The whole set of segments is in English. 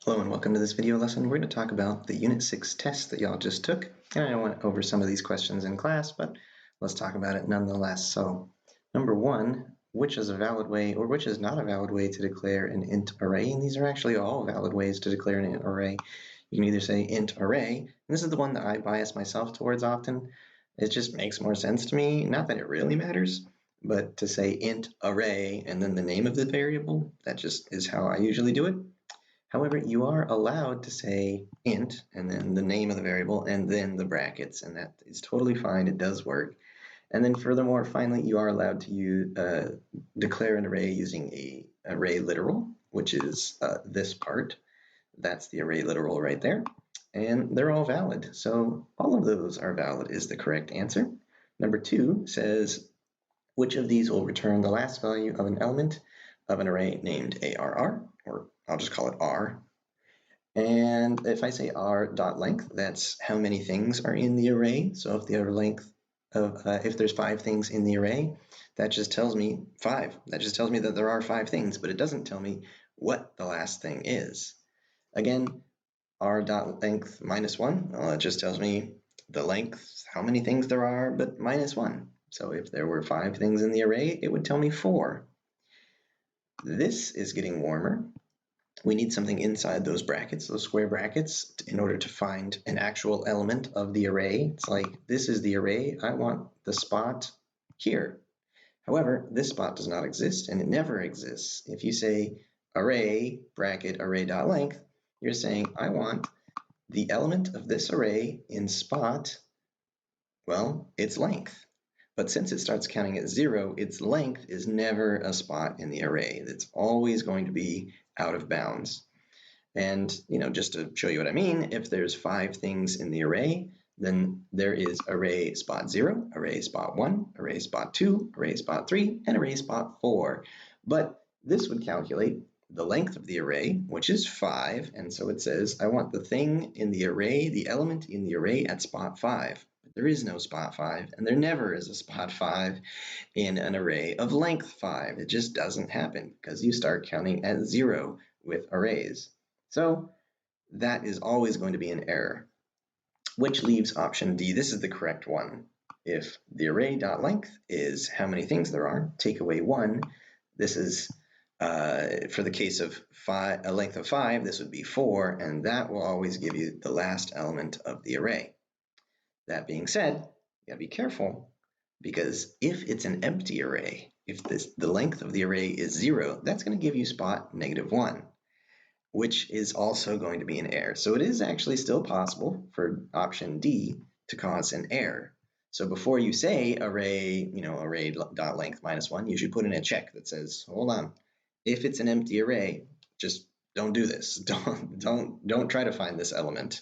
Hello and welcome to this video lesson. We're going to talk about the Unit 6 test that y'all just took. And I went over some of these questions in class, but let's talk about it nonetheless. So, number one, which is a valid way or which is not a valid way to declare an int array? And these are actually all valid ways to declare an int array. You can either say int array, and this is the one that I bias myself towards often. It just makes more sense to me. Not that it really matters, but to say int array and then the name of the variable, that just is how I usually do it. However, you are allowed to say int and then the name of the variable and then the brackets, and that is totally fine. It does work. And then furthermore, finally, you are allowed to declare an array using a array literal, which is this part. That's the array literal right there. And they're all valid. So all of those are valid is the correct answer. Number two says, which of these will return the last value of an element of an array named ARR, or I'll just call it R. And if I say r.length, that's how many things are in the array. So if the length of, if there's 5 things in the array, that just tells me 5. That just tells me that there are 5 things, but it doesn't tell me what the last thing is. Again, r.length minus 1, well, it just tells me the length, how many things there are, but minus 1. So if there were 5 things in the array, it would tell me 4. This is getting warmer. We need something inside those brackets, those square brackets, in order to find an actual element of the array. It's like, this is the array, I want the spot here. However, this spot does not exist, and it never exists. If you say array bracket array.length, you're saying, I want the element of this array in spot, well, its length. But since it starts counting at 0, its length is never a spot in the array. It's always going to be out of bounds. And, just to show you what I mean, if there's 5 things in the array, then there is array spot 0, array spot 1, array spot 2, array spot 3, and array spot 4. But this would calculate the length of the array, which is 5. And so it says, I want the thing in the array, the element in the array at spot 5. There is no spot 5, and there never is a spot 5 in an array of length 5. It just doesn't happen because you start counting at 0 with arrays. So that is always going to be an error, which leaves option D. This is the correct one. If the array.length is how many things there are, take away 1. This is, for the case of a length of 5, this would be 4, and that will always give you the last element of the array. That being said, you gotta be careful, because if it's an empty array, if the length of the array is 0, that's going to give you spot -1, which is also going to be an error. So it is actually still possible for option D to cause an error. So before you say array, array.length -1, you should put in a check that says, hold on, if it's an empty array, just don't do this. Don't try to find this element.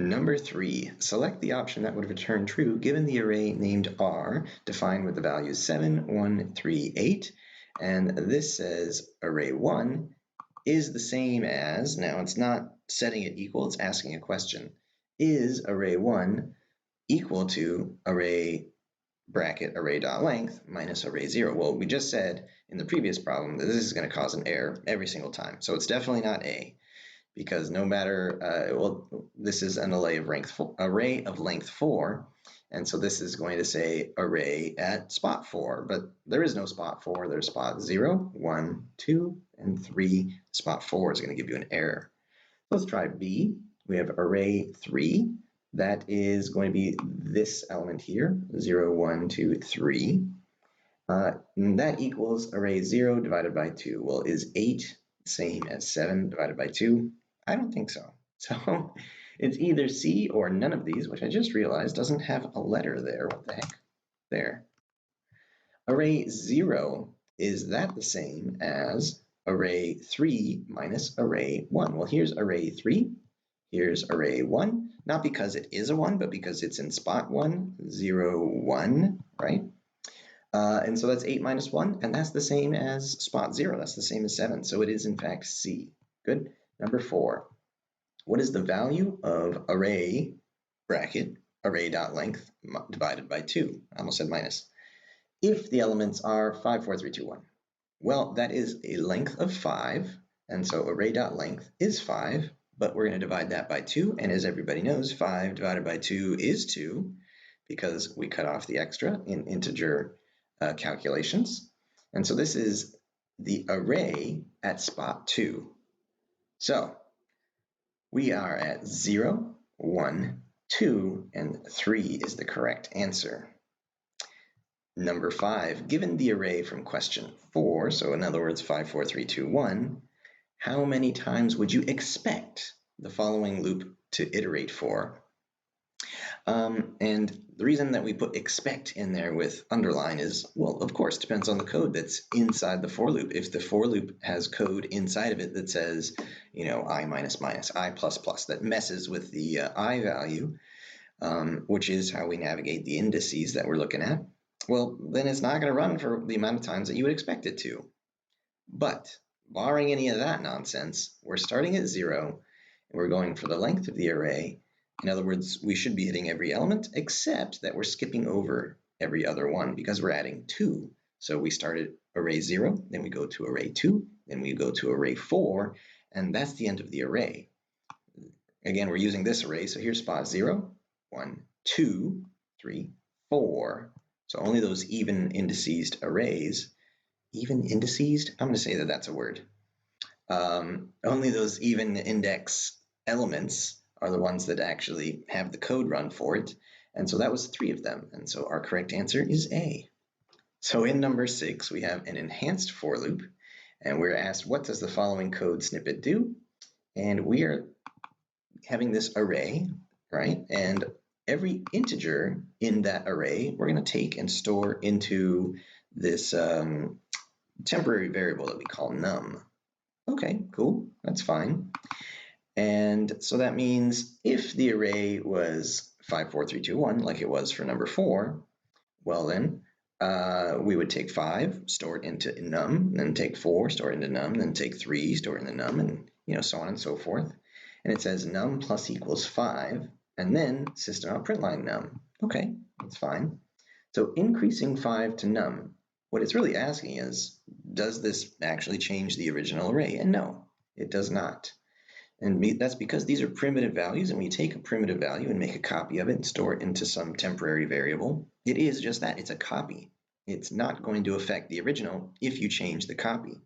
Number 3, select the option that would return true given the array named R, defined with the values 7, 1, 3, 8. And this says array 1 is the same as, now it's not setting it equal, it's asking a question. Is array 1 equal to array bracket array.length minus array 0? Well, we just said in the previous problem that this is going to cause an error every single time. So it's definitely not A. Because no matter, this is an array of length 4, and so this is going to say array at spot 4, but there is no spot 4, there's spot 0, 1, 2, and 3. Spot 4 is going to give you an error. Let's try B. We have array 3. That is going to be this element here, 0, 1, 2, 3. And that equals array 0 divided by 2. Well, is 8 the same as 7 divided by 2? I don't think so. So it's either C or none of these, which I just realized doesn't have a letter there. What the heck? There. Array 0, is that the same as array 3 minus array 1? Well, here's array 3. Here's array 1. Not because it is a 1, but because it's in spot 1, 0, 1, right? And so that's 8 minus 1, and that's the same as spot 0. That's the same as 7. So it is, in fact, C. Good. Number 4, what is the value of array bracket array.length divided by 2? I almost said minus. If the elements are 5, 4, 3, 2, 1. Well, that is a length of 5 And so array.length is 5, but we're going to divide that by 2. And as everybody knows, 5 divided by 2 is 2 because we cut off the extra in integer calculations. And so this is the array at spot 2. So we are at 0, 1, 2, and 3 is the correct answer. Number 5, given the array from question 4, so in other words 5, 4, 3, 2, 1, how many times would you expect the following loop to iterate for? And the reason that we put expect in there with underline is, well, of course, depends on the code that's inside the for loop. If the for loop has code inside of it that says, I minus minus, I plus plus, that messes with the I value, which is how we navigate the indices that we're looking at, well, then it's not going to run for the amount of times that you would expect it to. But barring any of that nonsense, we're starting at 0, and we're going for the length of the array. In other words, we should be hitting every element, except that we're skipping over every other one because we're adding 2. So we start at array 0, then we go to array 2, then we go to array 4, and that's the end of the array. Again, we're using this array, so here's spot 0, 1, 2, 3, 4. So only those even indicized arrays. Even indicized? I'm going to say that that's a word. Only those even index elements are the ones that actually have the code run for it. And so that was 3 of them. And so our correct answer is A. So in number 6, we have an enhanced for loop. And we're asked, what does the following code snippet do? And we are having this array, right? And every integer in that array, we're going to take and store into this temporary variable that we call num. Okay, cool, that's fine. And so that means if the array was 5, 4, 3, 2, 1, like it was for number 4, well then we would take 5, store it into num, then take 4, store it into num, then take 3, store it into num, and so on and so forth. And it says num plus equals 5, and then system.println num. Okay, that's fine. So increasing 5 to num, what it's really asking is, does this actually change the original array? And no, it does not. And that's because these are primitive values, and when you take a primitive value and make a copy of it and store it into some temporary variable, it is just that, it's a copy. It's not going to affect the original if you change the copy.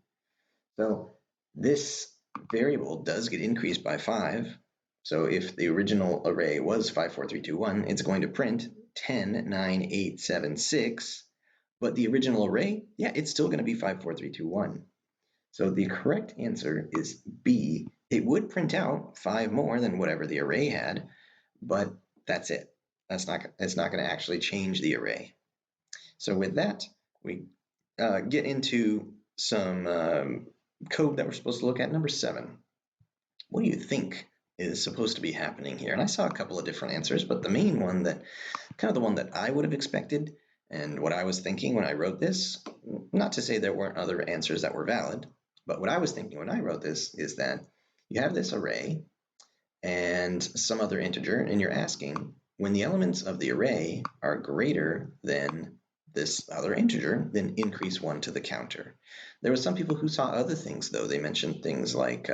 So this variable does get increased by 5. So if the original array was 5, 4, 3, 2, 1, it's going to print 10, 9, 8, 7, 6. But the original array, yeah, it's still going to be 5, 4, 3, 2, 1. So the correct answer is B. It would print out 5 more than whatever the array had, but that's it. It's not going to actually change the array. So with that, we get into some code that we're supposed to look at, number 7. What do you think is supposed to be happening here? And I saw a couple of different answers, but the main one that, kind of the one that I would have expected and what I was thinking when I wrote this, not to say there weren't other answers that were valid, but what I was thinking when I wrote this is that you have this array and some other integer, and you're asking, when the elements of the array are greater than this other integer, then increase 1 to the counter. There were some people who saw other things, though. They mentioned things like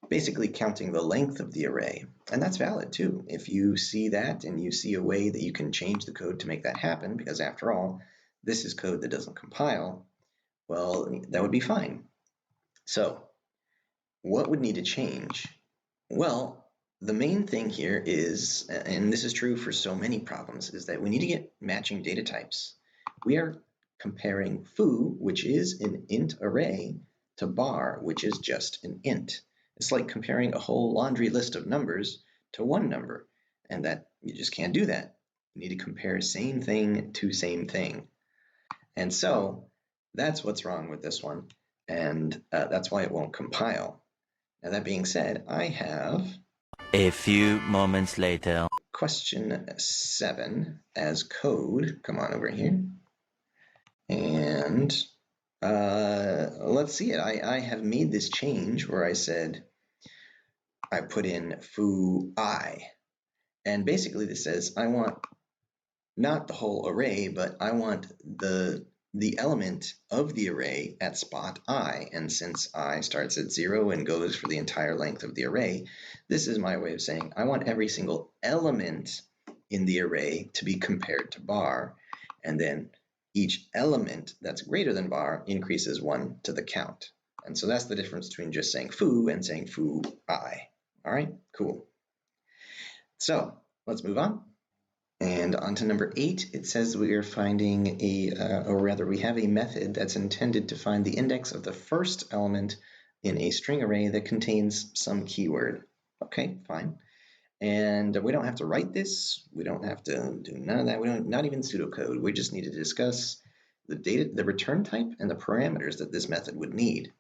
basically counting the length of the array. And that's valid too. If you see that and you see a way that you can change the code to make that happen, because after all, this is code that doesn't compile, well, that would be fine. So what would need to change? Well, the main thing here is, and this is true for so many problems, is that we need to get matching data types. We are comparing foo, which is an int array, to bar, which is just an int. It's like comparing a whole laundry list of numbers to one number, and that you just can't do that. You need to compare same thing to same thing. And so that's what's wrong with this one, and that's why it won't compile. Now that being said, I have a few moments later. Question 7 as code. Come on over here. And let's see it. I have made this change where I said I put in foo I. And basically this says I want not the whole array, but I want the the element of the array at spot I. And since I starts at 0 and goes for the entire length of the array, this is my way of saying I want every single element in the array to be compared to bar. And then each element that's greater than bar increases 1 to the count. And so that's the difference between just saying foo and saying foo I. All right, cool. So let's move on. And on to number 8, it says we are finding we have a method that's intended to find the index of the first element in a string array that contains some keyword. Okay, fine. And we don't have to write this. We don't have to do none of that. We don't, not even pseudocode. We just need to discuss the return type and the parameters that this method would need.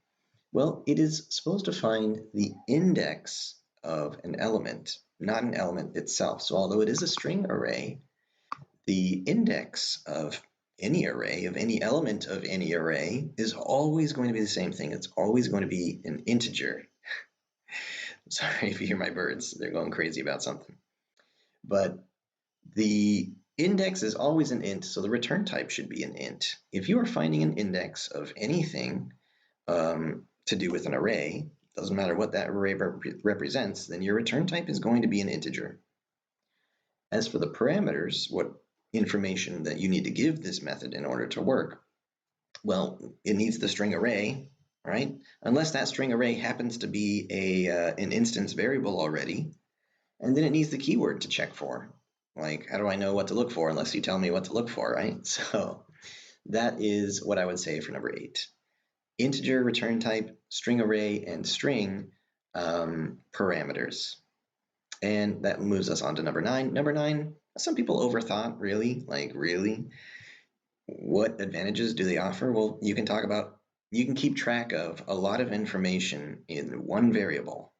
Well, it is supposed to find the index of an element, not an element itself. So although it is a string array, the index of any array, of any element of any array, is always going to be the same thing. It's always going to be an integer. Sorry if you hear my birds. They're going crazy about something. But the index is always an int, so the return type should be an int. If you are finding an index of anything to do with an array, doesn't matter what that array represents, then your return type is going to be an integer. As for the parameters, what information that you need to give this method in order to work, well, it needs the string array, right? Unless that string array happens to be an instance variable already, and then it needs the keyword to check for. Like, how do I know what to look for unless you tell me what to look for, right? So that is what I would say for number 8. Integer return type, string array, and string parameters. And that moves us on to number 9. Number 9, some people overthought, really, what advantages do they offer? Well, you can keep track of a lot of information in one variable.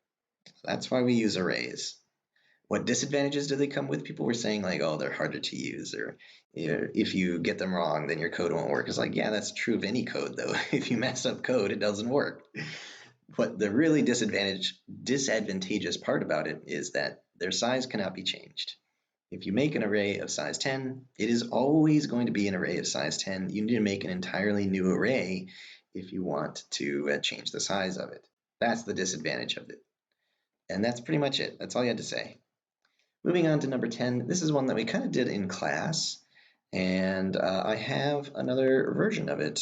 That's why we use arrays. What disadvantages do they come with? People were saying like, oh, they're harder to use, or if you get them wrong, then your code won't work. It's like, yeah, that's true of any code, though. If you mess up code, it doesn't work. But the really disadvantageous part about it is that their size cannot be changed. If you make an array of size 10, it is always going to be an array of size 10. You need to make an entirely new array if you want to change the size of it. That's the disadvantage of it. And that's pretty much it. That's all you had to say. Moving on to number 10, this is one that we kind of did in class, and I have another version of it.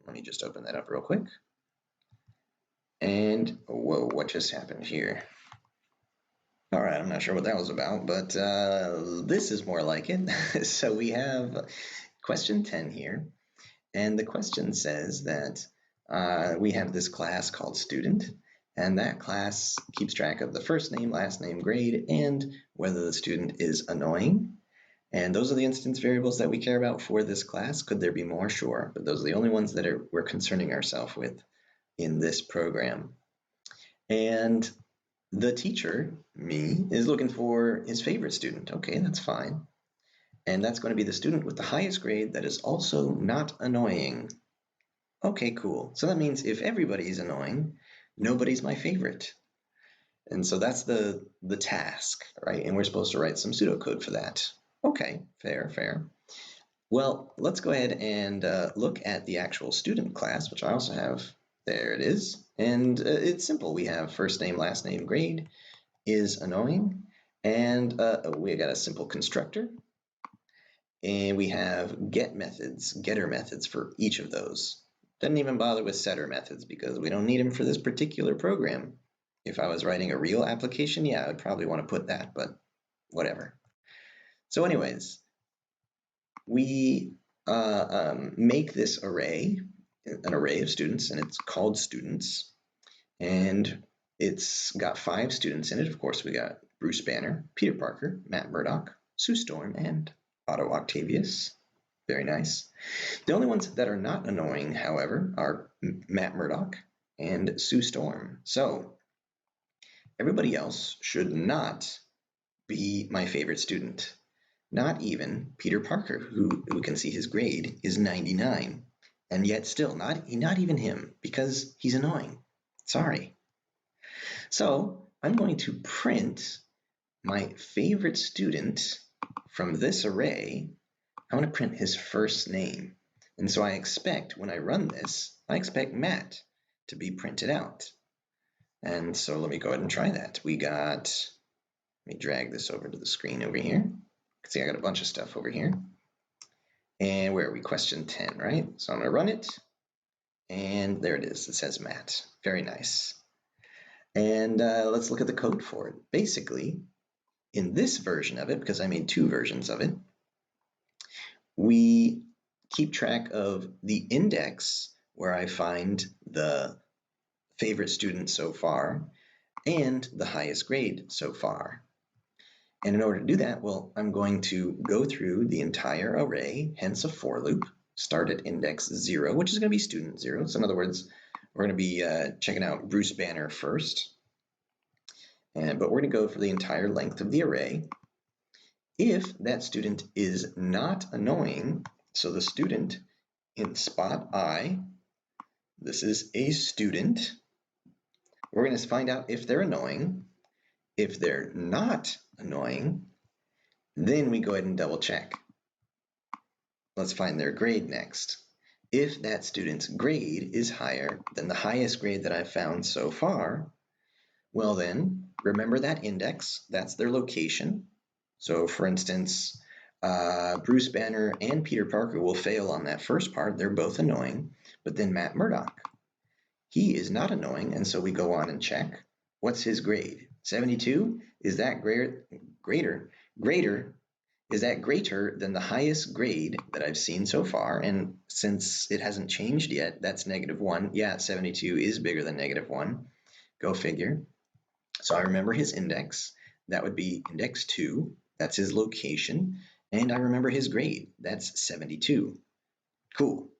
Let me just open that up real quick. And whoa, what just happened here? All right, I'm not sure what that was about, but this is more like it. So we have question 10 here, and the question says that we have this class called student, and that class keeps track of the first name, last name, grade, and whether the student is annoying. And those are the instance variables that we care about for this class. Could there be more? Sure, but those are the only ones that we're concerning ourselves with in this program. And the teacher, me, is looking for his favorite student. Okay, that's fine. And that's going to be the student with the highest grade that is also not annoying. Okay, cool. So that means if everybody's annoying, nobody's my favorite. And so that's the task, right? And we're supposed to write some pseudocode for that. Okay, fair. Well, let's go ahead and look at the actual student class, which I also have. There it is. And it's simple. We have first name, last name, grade is annoying. And we got a simple constructor. And we have getter methods for each of those. Doesn't even bother with setter methods because we don't need them for this particular program. If I was writing a real application, yeah, I would probably want to put that, but whatever. So anyways, we make this array, an array of students, and it's called students. And it's got 5 students in it. Of course, we got Bruce Banner, Peter Parker, Matt Murdock, Sue Storm, and Otto Octavius. Very nice. The only ones that are not annoying, however, are Matt Murdock and Sue Storm. So everybody else should not be my favorite student. Not even Peter Parker, who can see his grade is 99. And yet still, not even him, because he's annoying. Sorry. So I'm going to print my favorite student from this array. I want to print his first name. And so I expect when I run this, I expect Matt to be printed out. And so let me go ahead and try that. Let me drag this over to the screen over here. You can see I got a bunch of stuff over here. And where are we? Question 10, right? So I'm going to run it. And there it is. It says Matt. Very nice. And let's look at the code for it. Basically, in this version of it, because I made 2 versions of it, we keep track of the index where I find the favorite student so far and the highest grade so far. And in order to do that, well, I'm going to go through the entire array, hence a for loop, start at index 0, which is going to be student 0. So in other words, we're going to be checking out Bruce Banner first. But we're going to go for the entire length of the array. If that student is not annoying, so the student in spot I, this is a student, we're going to find out if they're annoying. If they're not annoying, then we go ahead and double check. Let's find their grade next. If that student's grade is higher than the highest grade that I've found so far, well then, remember that index, that's their location. So for instance, Bruce Banner and Peter Parker will fail on that first part. They're both annoying. But then Matt Murdock, he is not annoying, and so we go on and check. What's his grade? 72? Is that greater than the highest grade that I've seen so far? And since it hasn't changed yet, that's -1. Yeah, 72 is bigger than -1. Go figure. So I remember his index. That would be index 2. That's his location. And I remember his grade. That's 72. Cool.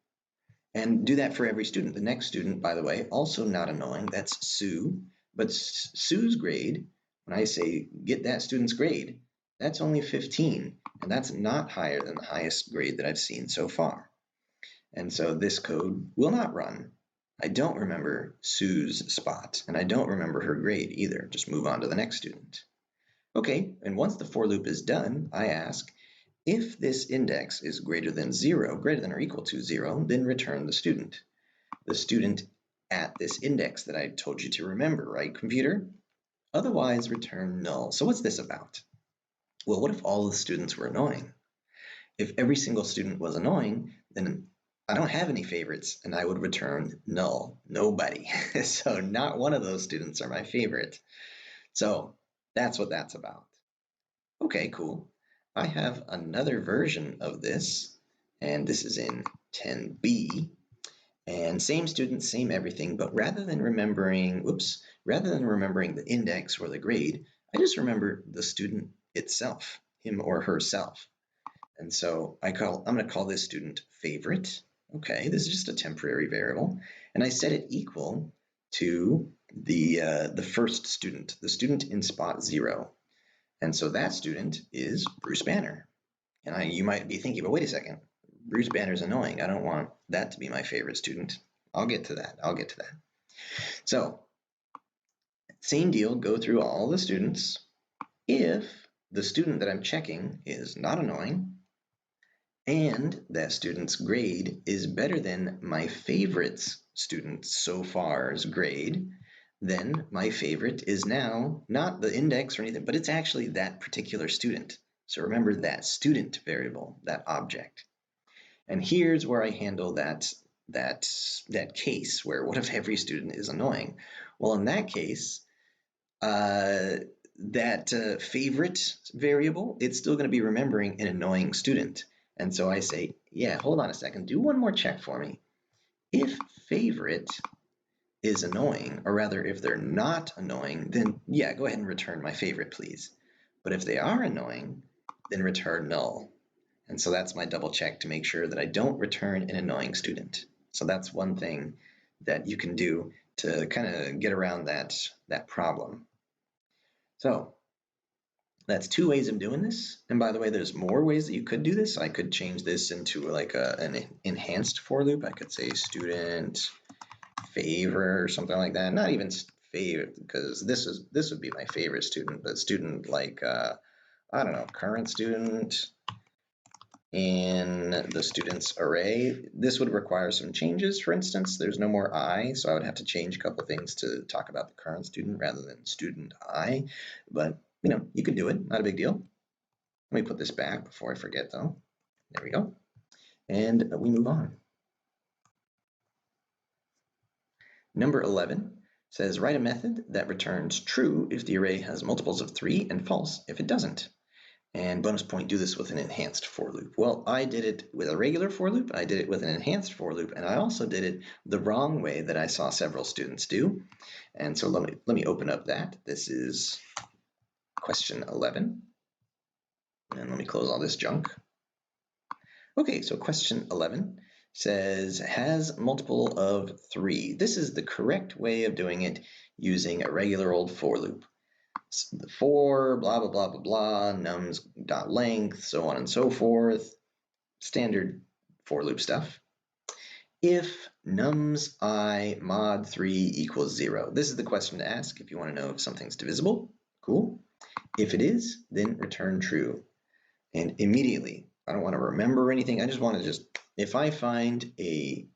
And do that for every student. The next student, by the way, also not annoying. That's Sue. But Sue's grade, when I say get that student's grade, that's only 15. And that's not higher than the highest grade that I've seen so far. And so this code will not run. I don't remember Sue's spot, and I don't remember her grade either. Just move on to the next student. Okay, and once the for loop is done, I ask, if this index is greater than 0, greater than or equal to 0, then return the student. The student at this index that I told you to remember, right, computer? Otherwise, return null. So what's this about? Well, what if all the students were annoying? If every single student was annoying, then I don't have any favorites, and I would return null, nobody. So not one of those students are my favorite. So that's what that's about. Okay, cool. I have another version of this, and this is in 10b. And same student, same everything, but rather than remembering the index or the grade, I just remember the student itself, him or herself. And so I'm going to call this student favorite. Okay, this is just a temporary variable. And I set it equal to the first student, the student in spot 0. And so that student is Bruce Banner. And you might be thinking, but wait a second, Bruce Banner's annoying. I don't want that to be my favorite student. I'll get to that. So same deal, go through all the students. If the student that I'm checking is not annoying, and that student's grade is better than my favorite student so far's grade, then my favorite is now not the index or anything, but it's actually that particular student. So remember that student variable, that object. And here's where I handle that case where what if every student is annoying? Well, in that case, that favorite variable, it's still going to be remembering an annoying student. And so I say, yeah, hold on a second, do one more check for me. If favorite is annoying, or rather if they're not annoying, then yeah, go ahead and return my favorite, please. But if they are annoying, then return null. And so that's my double check to make sure that I don't return an annoying student. So that's one thing that you can do to kind of get around that problem. So that's 2 ways of doing this. And by the way, there's more ways that you could do this. I could change this into like an enhanced for loop. I could say student favor or something like that. Not even favorite, because this would be my favorite student, but student like I don't know, current student, in the student's array. This would require some changes. For instance, there's no more I, so I would have to change a couple of things to talk about the current student rather than student I. But, you could do it. Not a big deal. Let me put this back before I forget, though. There we go. And we move on. Number 11 says, write a method that returns true if the array has multiples of 3 and false if it doesn't. And bonus point, do this with an enhanced for loop. Well, I did it with a regular for loop, I did it with an enhanced for loop, and I also did it the wrong way that I saw several students do. And so let me open up that. This is question 11. And let me close all this junk. Okay, so question 11 says, has multiple of 3. This is the correct way of doing it using a regular old for loop. The for, blah, blah, blah, blah, blah, nums dot length, so on and so forth. Standard for loop stuff. If nums I mod 3 equals 0. This is the question to ask if you want to know if something's divisible. Cool. If it is, then return true. And immediately, I don't want to remember anything. I just want to if I find a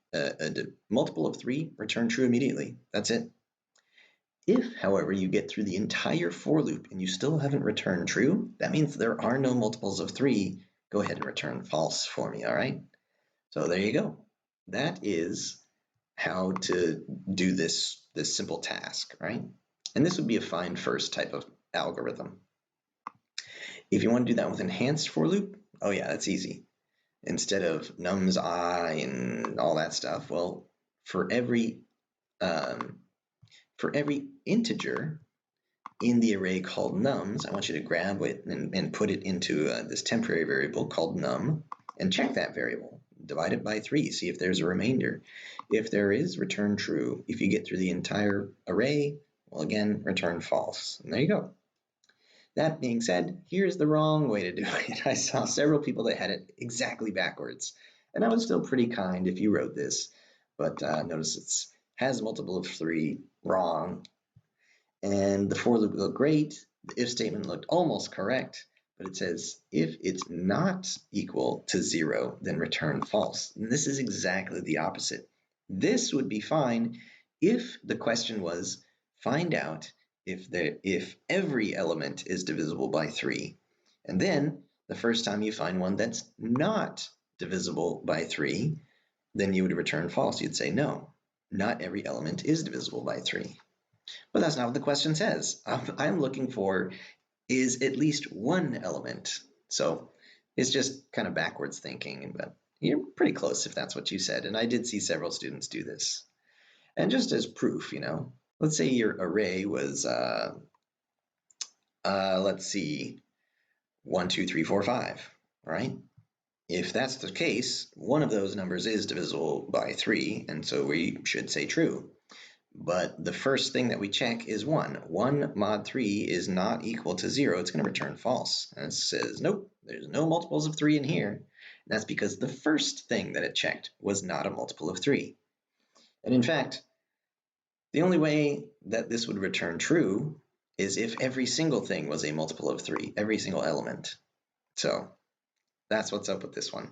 multiple of 3, return true immediately. That's it. If, however, you get through the entire for loop and you still haven't returned true, that means there are no multiples of 3. Go ahead and return false for me, all right? So there you go. That is how to do this simple task, right? And this would be a find first type of algorithm. If you want to do that with enhanced for loop, oh yeah, that's easy. Instead of nums I and all that stuff, well, for every integer in the array called nums, I want you to grab it and put it into this temporary variable called num and check that variable. Divide it by 3, see if there's a remainder. If there is, return true. If you get through the entire array, well, again, return false. And there you go. That being said, here's the wrong way to do it. I saw several people that had it exactly backwards. And I was still pretty kind if you wrote this, but notice it has multiple of 3 wrong. And the for loop looked great. The if statement looked almost correct, but it says if it's not equal to 0, then return false. And this is exactly the opposite. This would be fine if the question was find out if every element is divisible by 3. And then the first time you find one that's not divisible by 3, then you would return false. You'd say no, not every element is divisible by 3. But that's not what the question says. I'm looking for is at least one element. So it's just kind of backwards thinking, but you're pretty close if that's what you said. And I did see several students do this. And just as proof, let's say your array was, let's see, 1, 2, 3, 4, 5, right? If that's the case, one of those numbers is divisible by 3, and so we should say true. But the first thing that we check is 1. 1 mod 3 is not equal to 0. It's going to return false. And it says, nope, there's no multiples of 3 in here. And that's because the first thing that it checked was not a multiple of 3. And in fact, the only way that this would return true is if every single thing was a multiple of 3, every single element. So that's what's up with this one.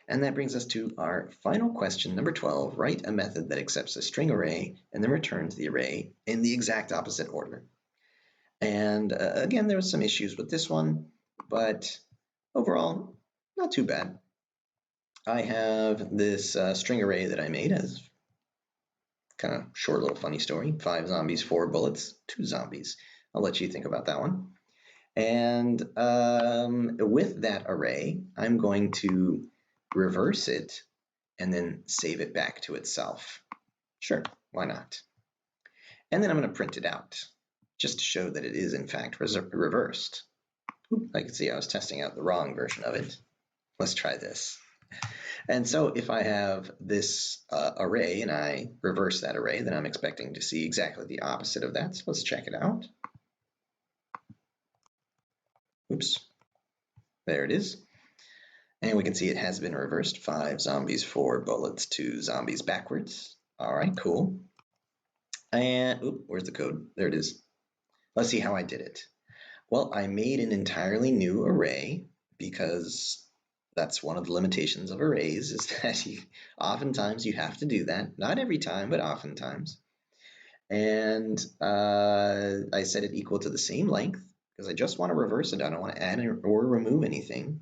And that brings us to our final question, number 12. Write a method that accepts a string array and then returns the array in the exact opposite order. And again, there were some issues with this one, but overall, not too bad. I have this string array that I made as kind of short little funny story. 5 zombies, 4 bullets, 2 zombies. I'll let you think about that one. And with that array, I'm going to reverse it and then save it back to itself. Sure, why not? And then I'm going to print it out just to show that it is in fact reversed. Oop, I can see I was testing out the wrong version of it. Let's try this. And so if I have this array and I reverse that array, then I'm expecting to see exactly the opposite of that. So let's check it out. Oops, there it is. And we can see it has been reversed. 5 zombies, 4 bullets, 2 zombies backwards. All right, cool. And oop, where's the code? There it is. Let's see how I did it. Well, I made an entirely new array because That's one of the limitations of arrays, is that oftentimes you have to do that. Not every time, but oftentimes. And I set it equal to the same length because I just want to reverse it. I don't want to add or remove anything.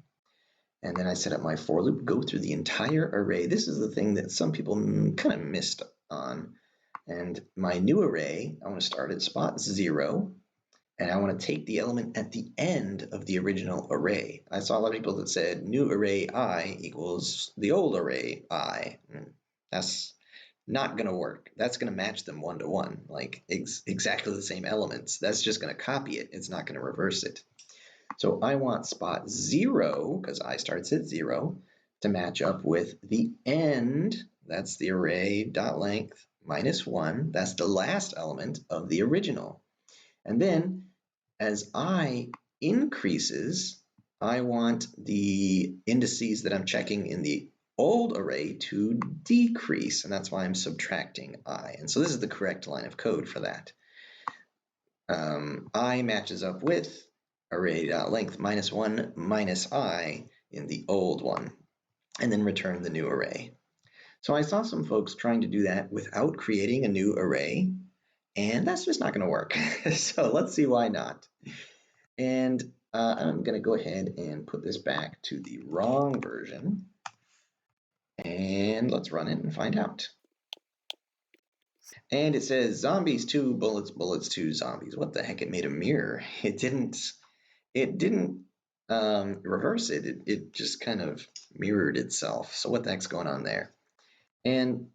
And then I set up my for loop, go through the entire array. This is the thing that some people kind of missed on. And my new array, I want to start at spot 0. And I want to take the element at the end of the original array. I saw a lot of people that said new array I equals the old array I. That's not going to work. That's going to match them one-to-one, like exactly the same elements. That's just going to copy it. It's not going to reverse it. So I want spot 0, because I starts at 0, to match up with the end. That's the array dot length minus 1. That's the last element of the original. And then as I increases, I want the indices that I'm checking in the old array to decrease, and that's why I'm subtracting I. And so this is the correct line of code for that. I matches up with array.length minus 1 minus I in the old one, and then return the new array. So I saw some folks trying to do that without creating a new array, and that's just not going to work. So let's see why not. And I'm going to go ahead and put this back to the wrong version. And let's run it and find out. And it says zombies 2 bullets, bullets 2 zombies. What the heck? It made a mirror. It didn't reverse it. It just kind of mirrored itself. So what the heck's going on there? And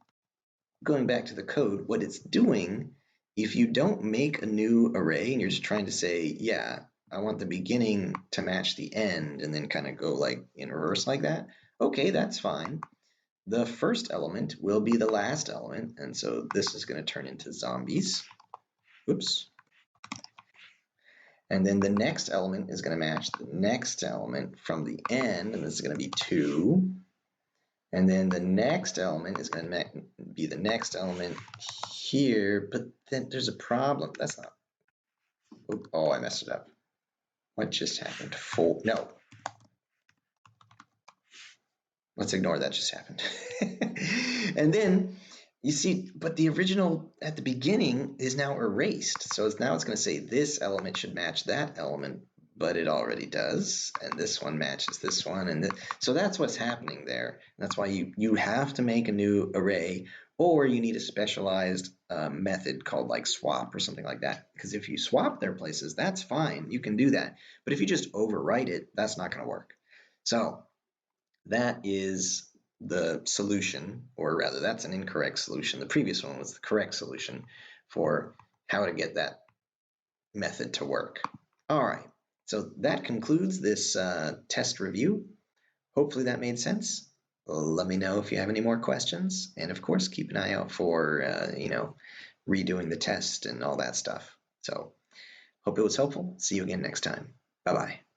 going back to the code, what it's doing, if you don't make a new array and you're just trying to say, yeah, I want the beginning to match the end and then kind of go like in reverse like that, okay, that's fine. The first element will be the last element, and so this is going to turn into zombies. Oops. And then the next element is going to match the next element from the end, and this is going to be 2. And then the next element is going to be the next element here, but then there's a problem. That's not. Oh, I messed it up. What just happened? No. Let's ignore that just happened. And then you see, but the original at the beginning is now erased. So now it's going to say this element should match that element, but it already does. And this one matches this one. And so that's what's happening there. That's why you have to make a new array, or you need a specialized method called like swap or something like that. Because if you swap their places, that's fine. You can do that. But if you just overwrite it, that's not going to work. So that is the solution, or rather, that's an incorrect solution. The previous one was the correct solution for how to get that method to work. All right, so that concludes this test review. Hopefully that made sense. Let me know if you have any more questions, and of course, keep an eye out for redoing the test and all that stuff. So, hope it was helpful. See you again next time. Bye-bye.